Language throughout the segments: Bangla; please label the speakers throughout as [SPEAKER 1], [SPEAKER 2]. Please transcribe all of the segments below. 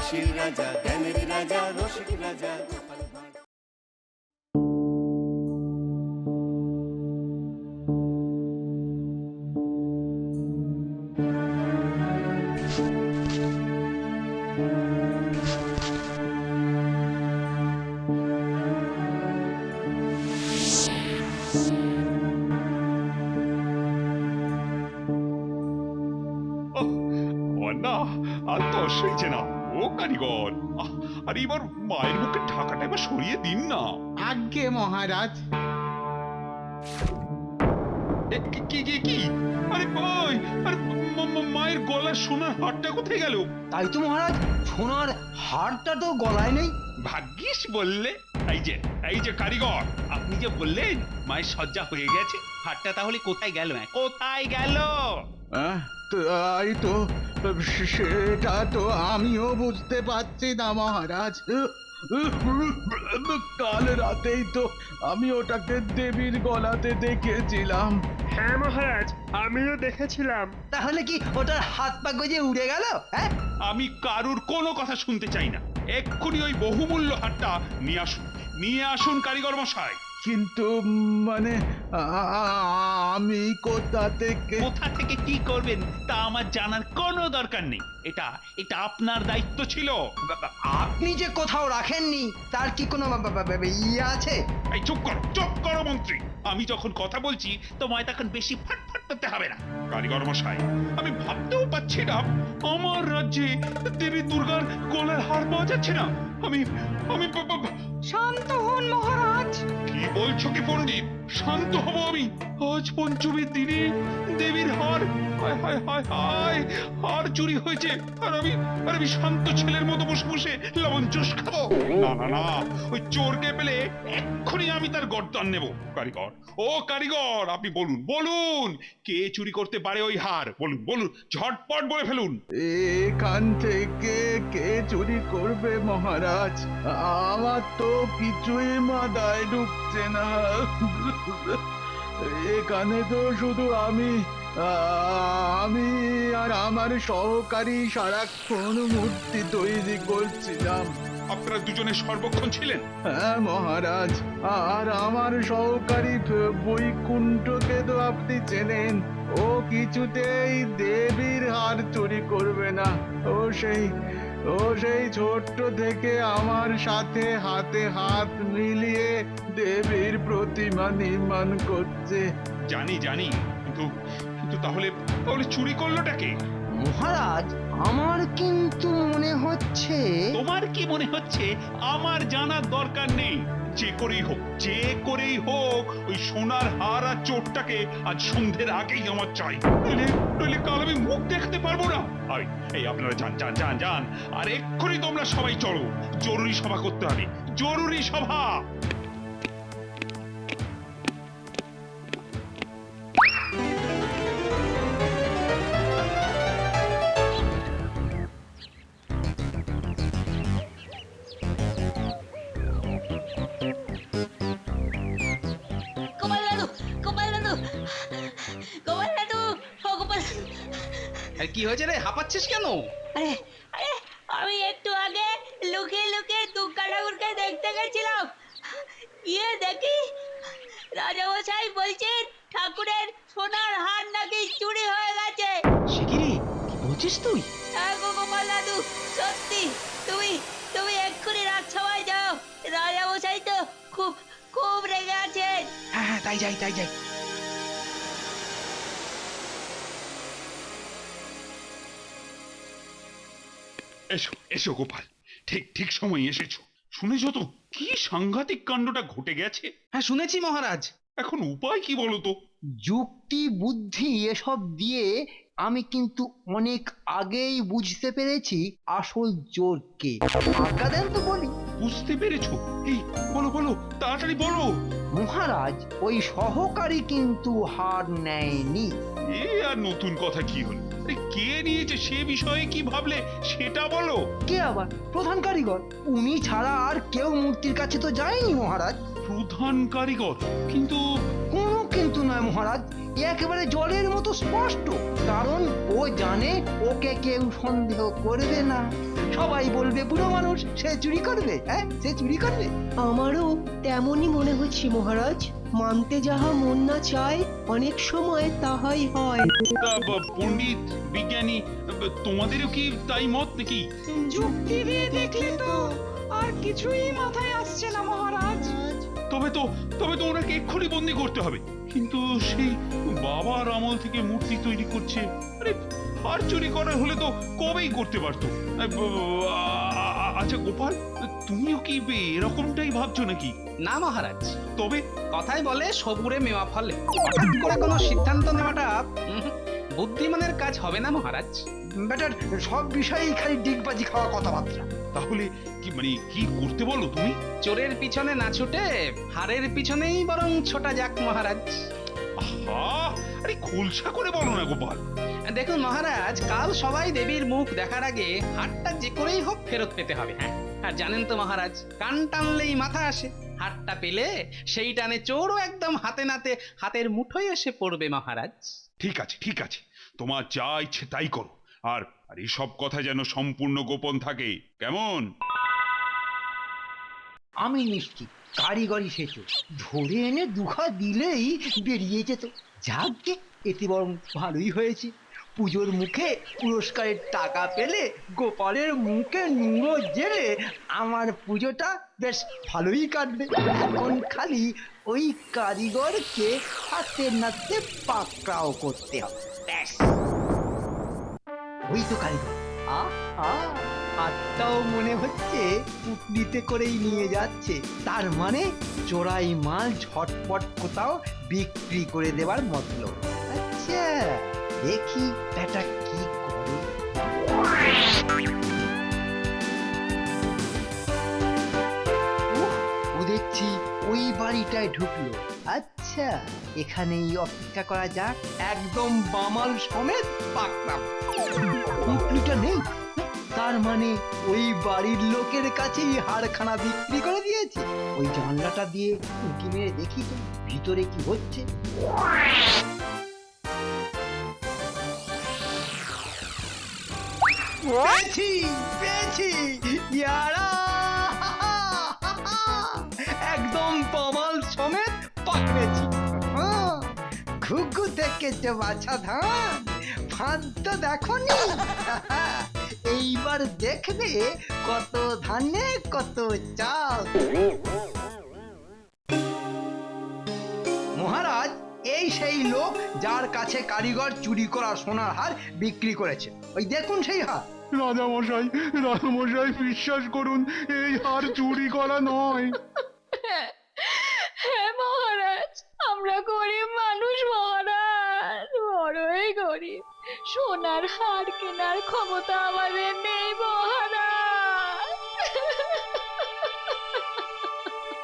[SPEAKER 1] হাসির রাজা, জ্ঞানের রাজা, রসিক রাজা গোপাল ভাঁড়।
[SPEAKER 2] আমার না আর তর সইছে না ও কারিগর। আর এবার মায়ের মুখে ঢাকাটা এবার সরিয়ে দিন না।
[SPEAKER 3] আজ্ঞে মহারাজ।
[SPEAKER 2] কি আরে কই, আরে মায়ের গলার সোনার হারটা কোথায় গেল?
[SPEAKER 4] তাই তো মহারাজ, সোনার হারটা তো গলায় নেই।
[SPEAKER 2] ভাগ্যিস বললে। এই যে কারিগর, আপনি যে বললেন মায়ের সজ্জা হয়ে গেছে, হারটা তাহলে কোথায় গেল? কোথায় গেল?
[SPEAKER 3] তাই তো, সেটা তো আমিও বুঝতে পারছি না মহারাজ। কাল রাতেই তো আমি ওটাকে দেবীর গলাতে দেখেছিলাম।
[SPEAKER 5] হ্যাঁ মহারাজ, আমিও দেখেছিলাম।
[SPEAKER 4] তাহলে কি ওটার হাত পা গজে উড়ে গেল? হ্যাঁ,
[SPEAKER 2] আমি কারুর কোনো কথা শুনতে চাই না। এক্ষুনি ওই বহুমূল্য হারটা নিয়ে আসুন কারিগর মশাই।
[SPEAKER 3] কিন্তু মানে আমি কোথা থেকে
[SPEAKER 2] কি করবেন তা আমার জানার কোনো দরকার নেই। এটা আপনার দায়িত্ব ছিল।
[SPEAKER 4] আপনি যে কোথাও রাখেননি তার কি কোনো ইয়ে আছে?
[SPEAKER 2] এই চুপ করো মন্ত্রী। আমি যখন কথা বলছি তোমায় তখন বেশি ফাটফাট করতে হবে না। কারিগর মশাই, আমি ভাবতেও পাচ্ছি না আমার রাজ্যে দেবী দুর্গার গলার হার পাওয়া যাচ্ছে না। আমি
[SPEAKER 6] শান্ত হন মহারাজ।
[SPEAKER 2] কি বলছো কি পণ্ডিত? শান্ত হব আমি? আজ পঞ্চমীর দিনে দেবীর হার, হায় হায় হায় হায়, হার চুরি হয়েছে আর আমি শান্ত ছেলের মতো বসে বসে লবণ চুষ খাবো? না, ওই চোরকে পেলে এক্ষুনি আমি তার গর্দান নেব। কারিগর, আপনি বলুন কে চুরি করতে পারে ওই হার? বলুন, ঝটপট বলে ফেলুন।
[SPEAKER 3] এখান থেকে কে চুরি করবে মহারাজ? আমার তো কিছুই মাথায় ঢুকছে না। এখানে তো শুধু আমি আর আমার সহকারী সারাক্ষণ মূর্তি তৈরি করছিলাম।
[SPEAKER 2] আপনারা দুজনে সর্বক্ষণ ছিলেন?
[SPEAKER 3] হ্যাঁ মহারাজ, আর আমার সহকারী বৈকুণ্ঠকে তো আপনি চেনেন। ও কিছুতেই দেবীর হার চুরি করবে না। ও সেই ছোট্ট থেকে আমার সাথে হাতে হাত মিলিয়ে দেবীর প্রতিমা নির্মাণ করছে।
[SPEAKER 2] জানি কিন্তু তাহলে চুরি করলোটাকে?
[SPEAKER 4] মহারাজ, আমার কিন্তু মনে হচ্ছে।
[SPEAKER 2] তোমার কি মনে হচ্ছে? আমার জানার দরকার নেই। যে করেই হোক ওই সোনার হার আর চোরটাকে আজ সন্ধ্যের আগেই আমার চাই। নইলে কাল আমি মুখ দেখতে পারবো না। এই আপনারা যান আর এক্ষুনি তোমরা সবাই চলো, জরুরি সভা করতে হবে। জরুরি সভা।
[SPEAKER 7] কি হয়েছে রে, হাঁপাচ্ছিস কেন?
[SPEAKER 6] আরে আরে, আমি একটু আগে লুকিয়ে লুকিয়ে দুর্গা ঠাকুরকে দেখতে গেছিলাম। দেখি রাজামশাই বলছেন ঠাকুরের সোনার হার নাকি চুরি হয়ে গেছে।
[SPEAKER 7] শিগগিরি কি বলছিস তুই?
[SPEAKER 6] হ্যাঁ গোপাল দাদু, সত্যি। তুমি এক্ষুনি রাজসভায় যাও। রাজামশাই তো খুব খুব রেগে আছেন।
[SPEAKER 7] হ্যাঁ, তাই যাই।
[SPEAKER 2] এসো গোপাল, ঠিক সময় এসেছো। শুনেছো তো কি সাংঘাতিক কাণ্ডটা ঘটে গেছে?
[SPEAKER 7] হ্যাঁ, শুনেছি মহারাজ।
[SPEAKER 2] এখন উপায় কি বলো তো?
[SPEAKER 4] যুক্তি বুদ্ধি এসব দিয়ে আমি কিন্তু অনেক আগেই বুঝতে পেরেছি আসল চোর কে। আজ্ঞা দেন তো বলি।
[SPEAKER 2] বুঝতে পেরেছো? এই বলো তাড়াতাড়ি বলো।
[SPEAKER 4] মহারাজ, ওই সহকারী কিন্তু হার নেয়নি।
[SPEAKER 2] এ আর নতুন কথা কি হলো? কে নিয়েছে সে বিষয়ে কি ভাবলে সেটা বলো।
[SPEAKER 4] কে আবার? প্রধান কারিগর। উনি ছাড়া আর কেউ মূর্তির কাছে তো যায়নি মহারাজ।
[SPEAKER 2] প্রধান কারিগর? কিন্তু
[SPEAKER 4] কোনো কিন্তু নয় মহারাজ, একেবারে জলের মতো স্পষ্ট, কারণ ও জানে ওকে কেউ সন্দেহ করবে না। সবাই বলবে বুড়ো মানুষ, সে চুরি করবে, হ্যাঁ সে চুরি করবে।
[SPEAKER 8] আমারও তেমনই মনে হচ্ছে মহারাজ। মানতে যাহা মন না চায়, অনেক সময় তাহাই হয়।
[SPEAKER 2] তা পণ্ডিত বিজ্ঞানী তোমাদেরও কি তাই মত নাকি?
[SPEAKER 9] যুক্তি দিয়ে দেখলে তো আর কিছুই মাথায় আসছে না মহারাজ।
[SPEAKER 2] তবে তো ওনাকে এক্ষুনি বন্দি করতে হবে। কিন্তু সেই বাবার আমল থেকে মূর্তি তৈরি করছে, আরে আর চুরি করার হলে তো কবেই করতে পারতো। আচ্ছা গোপাল, তুমিও কি এরকমটাই ভাবছো নাকি?
[SPEAKER 7] না মহারাজ,
[SPEAKER 2] তবে
[SPEAKER 7] কথাই বলে সবুরে মেওয়া ফলে। হঠাৎ করে কোনো সিদ্ধান্ত নেওয়াটা বুদ্ধিমানের কাজ হবে না মহারাজ।
[SPEAKER 4] বেটার সব বিষয়েই খালি ডিগবাজি খাওয়া কথাবার্তা।
[SPEAKER 2] তাহলে কি কি করতে বলো তুমি?
[SPEAKER 7] চোরের পিছনে না ছুটে হারের পিছনেই বরং ছোটা যাক মহারাজ।
[SPEAKER 2] আহা, আরে খোলসা করে বলো না গোপাল।
[SPEAKER 7] দেখুন মহারাজ, কাল সবাই দেবীর মুখ দেখার আগে হাটটা যে করেই হোক ফেরত পেতে হবে। হ্যাঁ, আর জানেন তো মহারাজ, কান টানলেই মাথা আসে। হাটটা পেলে সেই টানে চোরও একদম হাতে নাতে হাতের মুঠোয় এসে পড়বে মহারাজ।
[SPEAKER 2] ঠিক আছে, তোমার যা ইচ্ছে তাই করো। আর এসব কথা যেন সম্পূর্ণ গোপন থাকে, কেমন?
[SPEAKER 4] আমি নিশ্চিত কারিগরি সেতু ধরে এনে দুখা দিলেই বেরিয়ে যেত। যাকে এতে বরং ভালোই হয়েছে। পুজোর মুখে পুরস্কারের টাকা পেলে গোপালের মুখে নুড়ো জেলে আমার পুজোটা বেশ ভালোই কাটবে। এখন খালি ওই কারিগরকে হাতে নাতে পাকড়াও করতে হবে, ব্যাস। ওই তো কারিগর, হাতটাও মনে হচ্ছে পুটলিতে করেই নিয়ে যাচ্ছে। তার মানে চোরাই মাল ঝটপট কোথাও বিক্রি করে দেবার মতলব। আচ্ছা দেখি ব্যাটা কি করে। ও দেখছি ওই বাড়িটায় ঢুকলো। আচ্ছা এখানেই অপেক্ষা করা যাক। একদম বামাল সমেত পাকলাম। পুটলিটা নেই, তার মানে ওই বাড়ির লোকের কাছেই হাড়খানা বিক্রি করে দিয়েছে। ওই জানলাটা দিয়ে উঁকি মেরে দেখি তো ভিতরে কি হচ্ছে। পেয়েছি ইয়ারা, একদম বামাল সমেত পাকড়েছি। ঘুঘু দেখেছে বাছা ধান, ফাঁদ তো দেখনি। এইবার দেখবে কত ধানে কত চাল। মহারাজ, এই সেই লোক যার কাছে কারিগর চুরি করা সোনার হার বিক্রি করেছে। ওই দেখুন সেই হার।
[SPEAKER 3] রাজামশাই বিশ্বাস করুন, এই হার চুরি করা নয়।
[SPEAKER 6] হ্যাঁ মহারাজ, আমরা গরিব মানুষ মহারাজ, বড়ই গরিব। সোনার হার কেনার ক্ষমতা আমাদের নেই মহারাজ।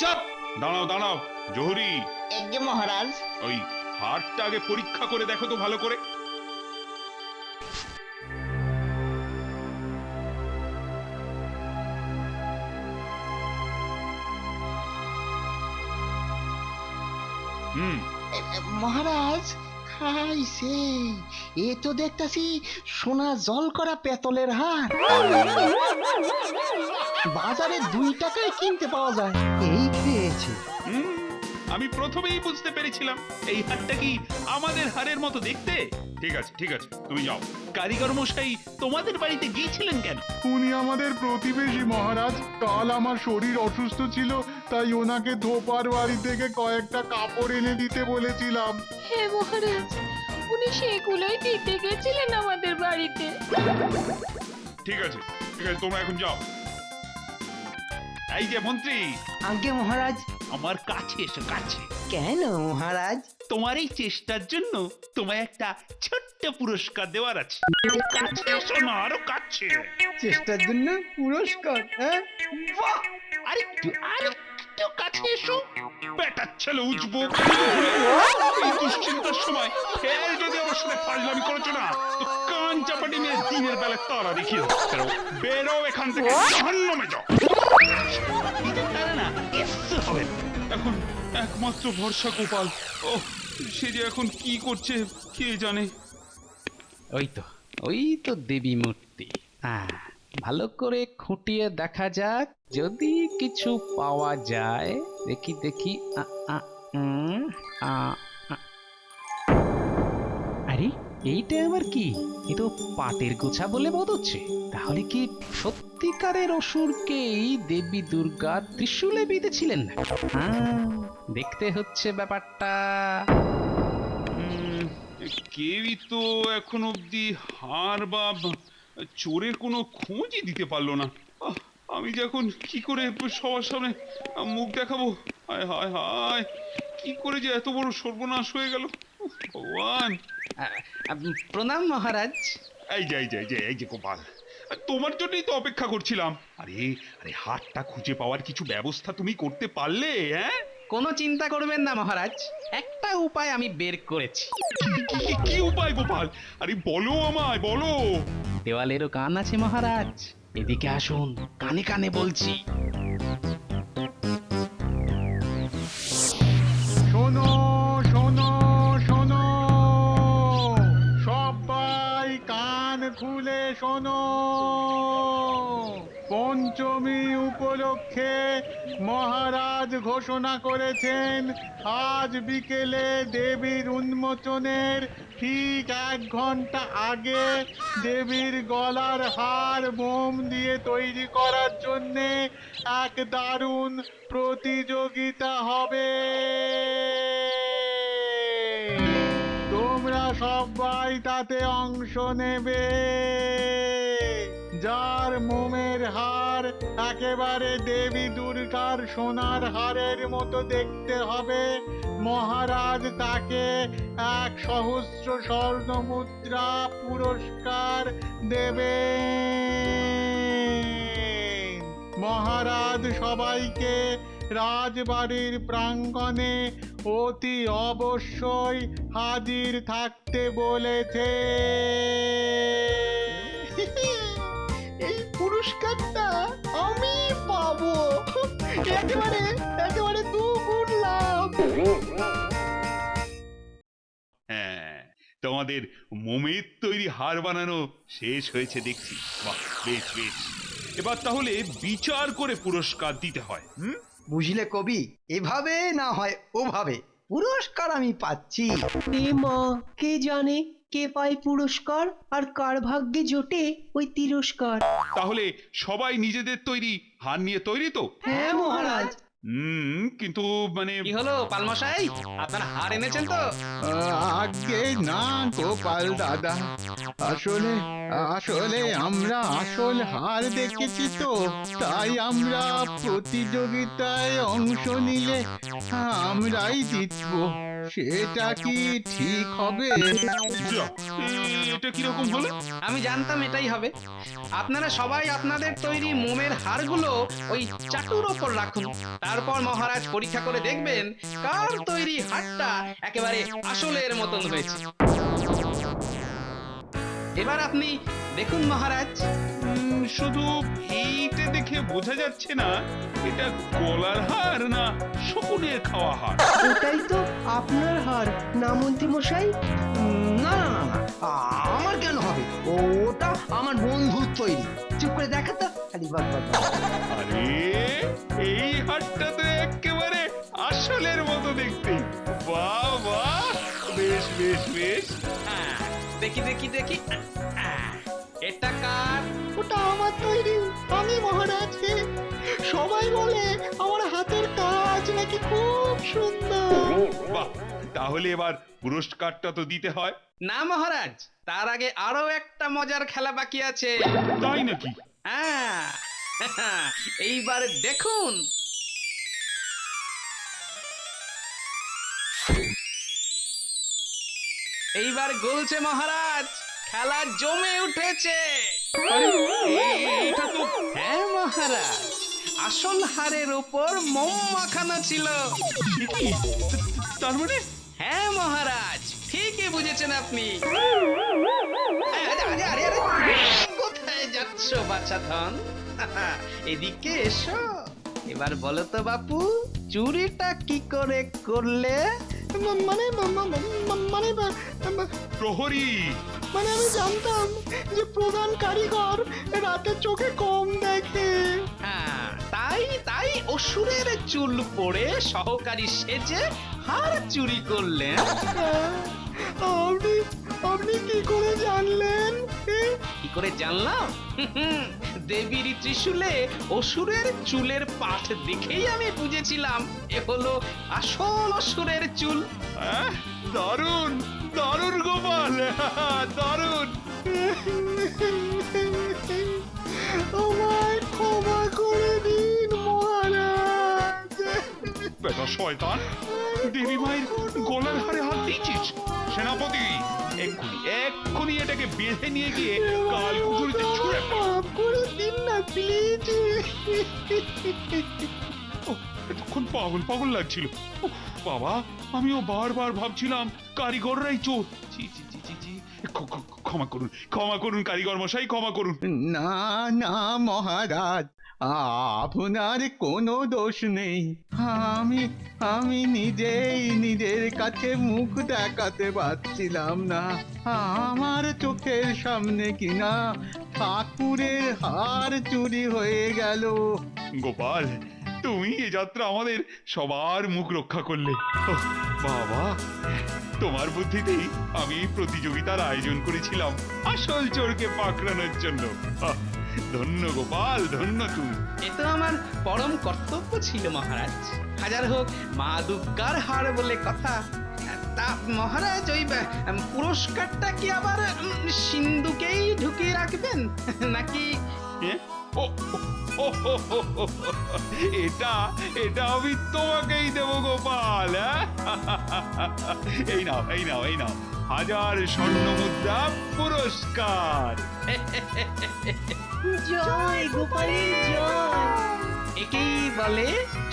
[SPEAKER 2] চুপ! দাঁড়াও জহুরি,
[SPEAKER 4] এগে মহারাজ।
[SPEAKER 2] ওই হারটা আগে পরীক্ষা করে দেখো তো ভালো করে।
[SPEAKER 4] মহারাজ, হাই সে, এ তো দেখতাছি সোনা জল করা পেতলের হার। বাজারে 2 টাকায় কিনতে পাওয়া যায়। এই পেয়েছে।
[SPEAKER 2] আমি প্রথমেই বুঝতে পেরেছিলাম এই হারটা কি আমাদের হারের মতো দেখতে। ঠিক আছে, তুমি যাও। কারিগর মশাই তোমাদের বাড়িতে গিয়েছিলেন কেন?
[SPEAKER 3] উনি আমাদের প্রতিবেশী মহারাজ। কাল আমার শরীর অসুস্থ ছিল, তাই ওনাকে ধোপার বাড়ি থেকে কয়েকটা কাপড় এনে দিতে বলেছিলাম।
[SPEAKER 6] হে মহারাজ, উনি সেগুলোই দিতে গেছিলেন আমাদের বাড়িতে।
[SPEAKER 2] ঠিক আছে, তোমরা এখন যাও। এই যে মন্ত্রী।
[SPEAKER 4] আগে মহারাজ।
[SPEAKER 2] আমার কাছে এসো, কাছে।
[SPEAKER 4] কেন মহারাজ?
[SPEAKER 2] তোমার এই চেষ্টার জন্য তোমায় একটা ছোট্ট পুরস্কার দেওয়ার আছে। কাছে এসো না, আরো কাছে।
[SPEAKER 4] চেষ্টার জন্য পুরস্কার? হ্যাঁ,
[SPEAKER 2] বাহ! আরেকটু কাছে এসো। বেটার ছেলে উঠবো। এই দুশ্চিন্তার সময় ফের যদি আমার সাথে ফাজলামি করেছো না, তো কান চাপাটি নিয়ে দিনের বেলা তারা দেখিয়ে দেবো। বেরো এখান থেকে, জাহান্নামে যাও। তারা না কিচ্ছু হবে না। এখন একমাত্র ভরসা গোপাল। ও সে যে এখন কি করছে কে জানে।
[SPEAKER 7] ওই তো দেবী মূর্তি। ভালো করে খুঁটিয়ে দেখা যাক, যদি কিছু পাওয়া যায়। দেখি দেখি। আরে এইটা আবার কি? এ তো পাটের গোছা বলে বোধ হচ্ছে। তাহলে কি সত্যিকারের অসুরকেই দেবী দুর্গা ত্রিশূলে বিঁধেছিলেন না? দেখতে হচ্ছে ব্যাপারটা।
[SPEAKER 2] কেউই তো এখন অব্দি হার বা চোরের কোনো খোঁজই দিতে পারলো না। আমি যে এখন কি করে সবার সামনে মুখ দেখাবো? হায় হায় হায়, কি করে যে এত বড় সর্বনাশ হয়ে গেল! উফ, ভগবান!
[SPEAKER 7] প্রণাম মহারাজ।
[SPEAKER 2] এই যে গোপাল, তোমার জন্যই তো অপেক্ষা করছিলাম। আরে আরে, হারটা খুঁজে পাওয়ার কিছু ব্যবস্থা তুমি করতে পারলে? হ্যাঁ,
[SPEAKER 7] কোনো চিন্তা করবেন না মহারাজ, একটা উপায় আমি বের করেছি।
[SPEAKER 2] কি উপায় গোপাল? আরে বলো আমায়, বলো।
[SPEAKER 7] দেওয়ালেরও কান আছে মহারাজ, এদিকে আসুন, কানে কানে বলছি।
[SPEAKER 3] শোনো শোনো শোনো, সবাই কান খুলে শোনো। পঞ্চমী উপলক্ষে মহারাজ ঘোষণা করেছেন, আজ বিকেলে দেবীর উন্মোচনের ঠিক 1 ঘন্টা আগে দেবীর গলার হার মোম দিয়ে তৈরি করার জন্যে এক দারুণ প্রতিযোগিতা হবে। তোমরা সবাই তাতে অংশ নেবে। যার মোমের হার একেবারে দেবী দুর্গার সোনার হারের মতো দেখতে হবে, মহারাজ তাকে 1 সহস্র স্বর্ণ মুদ্রা পুরস্কার দেবেন। মহারাজ সবাইকে রাজবাড়ির প্রাঙ্গণে অতি অবশ্যই হাজির থাকতে বলেছে। এই পুরস্কারটা আমি পাবো, একেবারে 2 গুণ লাভ।
[SPEAKER 2] হ্যাঁ, তোমাদের মোমের তৈরি হার বানানো শেষ হয়েছে দেখছি। বাহ, বেশ বেশ। এবার তাহলে বিচার করে পুরস্কার দিতে হয়।
[SPEAKER 4] বুঝলে কবি, এভাবে না হয় ওভাবে পুরস্কার আমি পাচ্ছি।
[SPEAKER 8] এ মা, কে জানে কে পায় পুরস্কার আর কার ভাগ্যে জোটে ওই তিরস্কার।
[SPEAKER 2] তাহলে সবাই নিজেদের তৈরি হার নিয়ে তৈরি তো?
[SPEAKER 8] হ্যাঁ মহারাজ।
[SPEAKER 2] কিন্তু মানে
[SPEAKER 7] কি হলো পালমশাই, আপনার হার এনেছেন তো?
[SPEAKER 3] আগে না গোপাল দাদা, আসলে আমরা আসল হার দেখেছি তো, তাই আমরা প্রতিযোগিতায় অংশ নিলে আমরাই জিতবো। সেটা কি ঠিক হবে?
[SPEAKER 2] যা, এটা কিরকম হলো?
[SPEAKER 7] আমি জানতাম এটাই হবে। আপনারা সবাই আপনাদের তৈরি মোমের হারগুলো ওই চাটুর ওপর রাখুন, তারপর মহারাজ পরীক্ষা করে দেখবেন কার তৈরি হারটা একেবারে আসলের মতন হয়েছে। এবার আপনি দেখুন মহারাজ।
[SPEAKER 2] শুধু এইটা দেখে বোঝা যাচ্ছে না এটা গলার হার না শকুনের খাওয়া হার।
[SPEAKER 8] ওটাই তো আপনার হার না মন্ত্রী মশাই?
[SPEAKER 4] না না না না, আমার কেন হবে? ওটা আমার বন্ধুর তৈরি। চুপ করে দেখা তো খালি বক বক বক।
[SPEAKER 2] আরে, এই হারটা তো একেবারে আসলের মতো দেখতে। বাহ বাহ, বেশ বেশ বেশ।
[SPEAKER 7] দেখি দেখি দেখি, এটা কার?
[SPEAKER 8] ওটা আমার তৈরি, আমি মহারাজকে। সবাই বলে আমার হাতের কাজ নাকি খুব সুন্দর।
[SPEAKER 2] বাহ, তাহলে এবার পুরস্কারটা তো দিতে হয়।
[SPEAKER 7] না মহারাজ, তার আগে আরো একটা মজার খেলা বাকি আছে।
[SPEAKER 2] তাই নাকি?
[SPEAKER 7] হ্যাঁ, এইবার দেখুন। এইবার গলছে মহারাজ, খেলা জমে উঠেছে।
[SPEAKER 2] এটা তো
[SPEAKER 7] হ্যাঁ মহারাজ, আসল হারের উপর মোম মাখানো ছিল।
[SPEAKER 2] কি? তার মানে
[SPEAKER 7] হ্যাঁ মহারাজ, ঠিকই বুঝেছেন আপনি। আরে, আরে, আরে, আরে, কোথায় যাচ্ছ বাছাধন? এদিকে এসো। এবার বলো তো বাপু, চুরিটা কি করে করলে?
[SPEAKER 8] মানে মানে
[SPEAKER 2] প্রহরী
[SPEAKER 8] মানে আমি জানতাম যে প্রধান কারিগর রাতে চোখে কম দেখে।
[SPEAKER 7] হ্যাঁ, তাই অসুরের চুল পড়ে সহকারী সেজে হার চুরি করলেন।
[SPEAKER 8] আপনি আপনি কি করে জানলেন?
[SPEAKER 7] কি করে জানলাম? দেবীর ত্রিশূলে অসুরের চুলের পাঠ দেখেই আমি বুঝেছিলাম এ হলো আসল অসুরের চুল।
[SPEAKER 2] দারুণ দারুণ গোপাল, দারুণ।
[SPEAKER 8] আমায় ক্ষমা করে দিন মহারাজ।
[SPEAKER 2] বেটা শয়তান, দেবী মায়ের গলার হারে হাত দিয়েছিস? সেনাপতি, এক্ষুনি এটাকে বেঁধে নিয়ে গিয়ে কাল কুঠুরিতে ছুঁড়ে ফেল।
[SPEAKER 8] মাফ করে দিন না প্লিজ।
[SPEAKER 2] এতক্ষণ পাগল পাগল লাগছিল। বাবা, আমিও বারবার ভাবছিলাম কারিগররাই চোর। ছি ছি ছি ছি ছি। ক্ষমা করুন, ক্ষমা করুন কারিগর মশাই, ক্ষমা করুন।
[SPEAKER 3] না না মহারাজ, আপনার কোনো দোষ নেই। আমি আমি নিজেই নিজের কাছে মুখ দেখাতে পারছিলাম না। আমার চোখের সামনে কিনা ঠাকুরের হার চুরি হয়ে গেল।
[SPEAKER 2] গোপাল, তুমি এ যাত্রা আমাদের সবার মুখ রক্ষা করলে। ওহ, বাবা, তোমার বুদ্ধিতেই আমি এই প্রতিযোগিতার আয়োজন করেছিলাম আসল চোরকে পাকড়ানোর জন্য। ধন্য গোপাল, ধন্য তুমি।
[SPEAKER 7] এ তো আমার পরম কর্তব্য ছিল মহারাজ। হাজার হোক মা দুর্গার হার বলে কথা। তা মহারাজ, ওই পুরস্কারটা কি আবার সিন্ধুকেই ঢুকিয়ে রাখবেন নাকি?
[SPEAKER 2] ও, ও, ও, ও, ও, এটা এটা আমি তোমাকেই দেব গোপাল। এই নাও, এই নাও, এই নাও 1000 স্বর্ণ মুদ্রা পুরস্কার।
[SPEAKER 6] জয় গোপালের জয়।
[SPEAKER 7] একেই বলে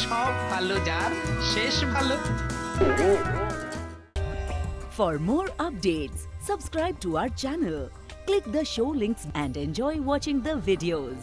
[SPEAKER 7] সব ভালো যার শেষ ভালো।
[SPEAKER 10] For more updates, subscribe to our channel, click the show links and enjoy watching the videos.